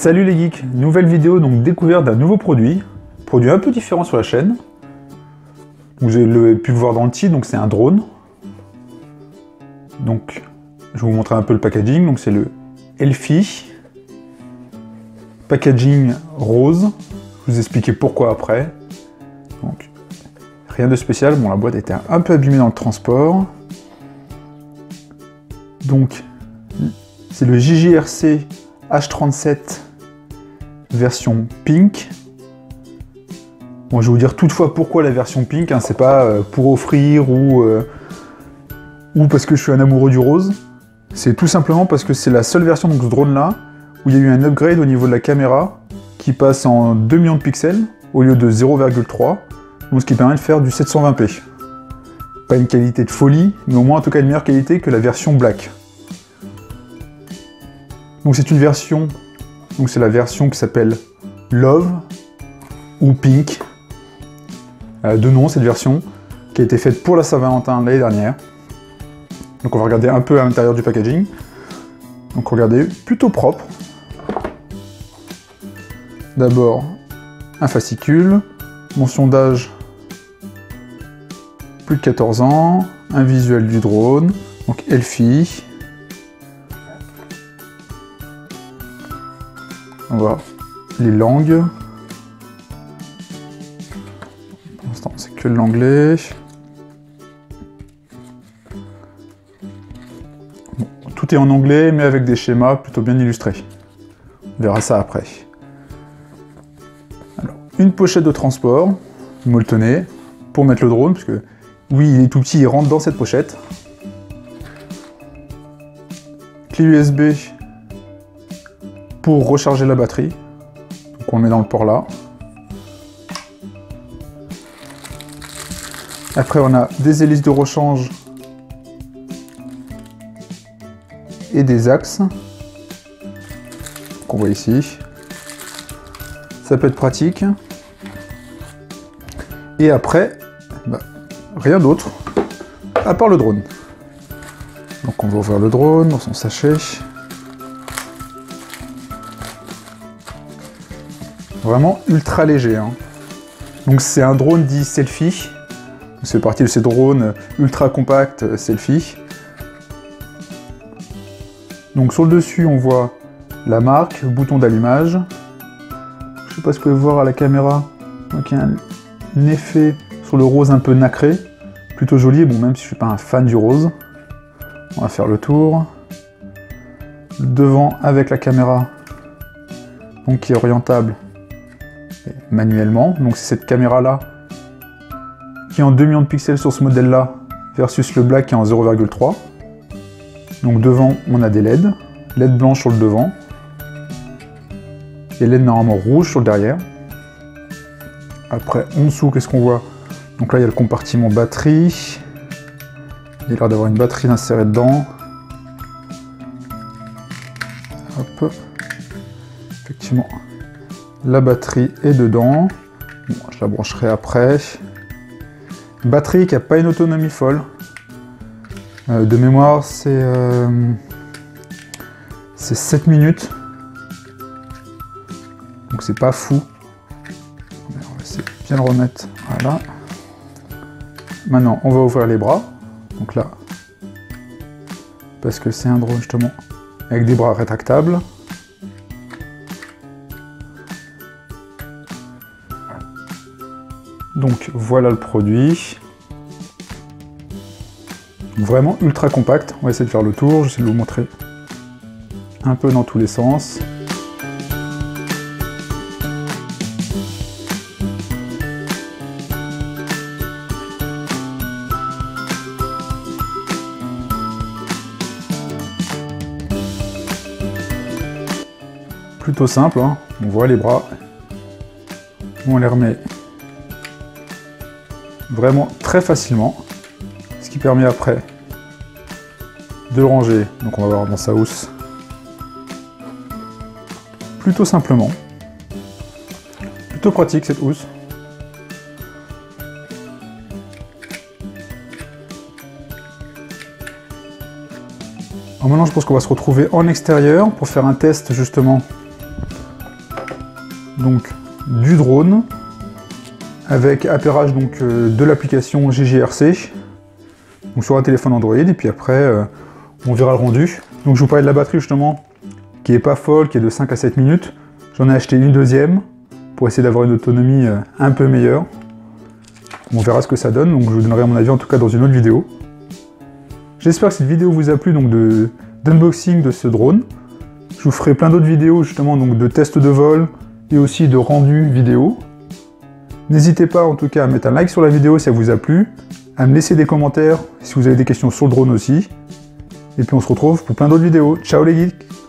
Salut les geeks, nouvelle vidéo, donc découverte d'un nouveau produit un peu différent sur la chaîne. Vous avez pu le voir dans le titre, donc c'est un drone. Donc je vais vous montrer un peu le packaging, donc c'est le Elfi. Packaging rose, je vais vous expliquer pourquoi après. Donc rien de spécial, bon la boîte était un peu abîmée dans le transport. Donc c'est le JJRC H37 version pink. Bon, je vais vous dire toutefois pourquoi la version pink, hein, c'est pas pour offrir ou parce que je suis un amoureux du rose. C'est tout simplement parce que c'est la seule version de ce drone là où il y a eu un upgrade au niveau de la caméra qui passe en 2 millions de pixels au lieu de 0,3, donc ce qui permet de faire du 720p. Pas une qualité de folie, mais au moins en tout cas une meilleure qualité que la version black. Donc c'est une version, donc c'est la version qui s'appelle Love ou Pink. Deux noms cette version, qui a été faite pour la Saint-Valentin l'année dernière. Donc on va regarder un peu à l'intérieur du packaging. Donc regardez, plutôt propre. D'abord un fascicule, mention d'âge plus de 14 ans, un visuel du drone, donc Elfi. On va les langues. Pour l'instant, c'est que l'anglais. Bon, tout est en anglais, mais avec des schémas plutôt bien illustrés. On verra ça après. Alors, une pochette de transport, molletonnée, pour mettre le drone, parce que oui, il est tout petit, il rentre dans cette pochette. Clé USB pour recharger la batterie. Donc on le met dans le port là. Après on a des hélices de rechange et des axes qu'on voit ici. Ça peut être pratique. Et après, rien d'autre à part le drone. Donc on va ouvrir le drone dans son sachet. Vraiment ultra léger, hein. Donc c'est un drone dit selfie. C'est parti de ces drones ultra compacts selfie. Donc sur le dessus on voit la marque, le bouton d'allumage. Je sais pas si vous pouvez voir à la caméra. Donc il y a un effet sur le rose un peu nacré, plutôt joli. Bon, même si je suis pas un fan du rose, on va faire le tour. Devant avec la caméra, donc qui est orientable manuellement. Donc c'est cette caméra là qui est en 2 millions de pixels sur ce modèle là versus le black qui est en 0,3. Donc devant on a des LED blanches sur le devant et LED normalement rouge sur le derrière. Après en dessous qu'est-ce qu'on voit? Donc là il y a le compartiment batterie, il y a l'air d'avoir une batterie insérée dedans. Hop. Effectivement la batterie est dedans. Bon, je la brancherai après. Batterie qui n'a pas une autonomie folle. De mémoire, c'est 7 minutes. Donc c'est pas fou. On va essayer de bien le remettre. Voilà. Maintenant, on va ouvrir les bras. Donc là, parce que c'est un drone justement avec des bras rétractables. Donc voilà le produit. Vraiment ultra compact. On va essayer de faire le tour, j'essaie de vous montrer un peu dans tous les sens. Plutôt simple, hein. On voit les bras. On les remet vraiment très facilement, ce qui permet après de le ranger. Donc on va voir dans sa housse plutôt simplement. Plutôt pratique cette housse. Alors maintenant je pense qu'on va se retrouver en extérieur pour faire un test justement donc du drone avec appairage donc de l'application GJRC donc sur un téléphone Android, et puis après on verra le rendu. Donc je vous parlais de la batterie justement qui est pas folle, qui est de 5 à 7 minutes. J'en ai acheté une deuxième pour essayer d'avoir une autonomie un peu meilleure. On verra ce que ça donne, donc je vous donnerai mon avis en tout cas dans une autre vidéo. J'espère que cette vidéo vous a plu, donc d'unboxing de ce drone. Je vous ferai plein d'autres vidéos justement donc de tests de vol et aussi de rendu vidéo. N'hésitez pas en tout cas à mettre un like sur la vidéo si ça vous a plu, à me laisser des commentaires si vous avez des questions sur le drone aussi. Et puis on se retrouve pour plein d'autres vidéos. Ciao les geeks!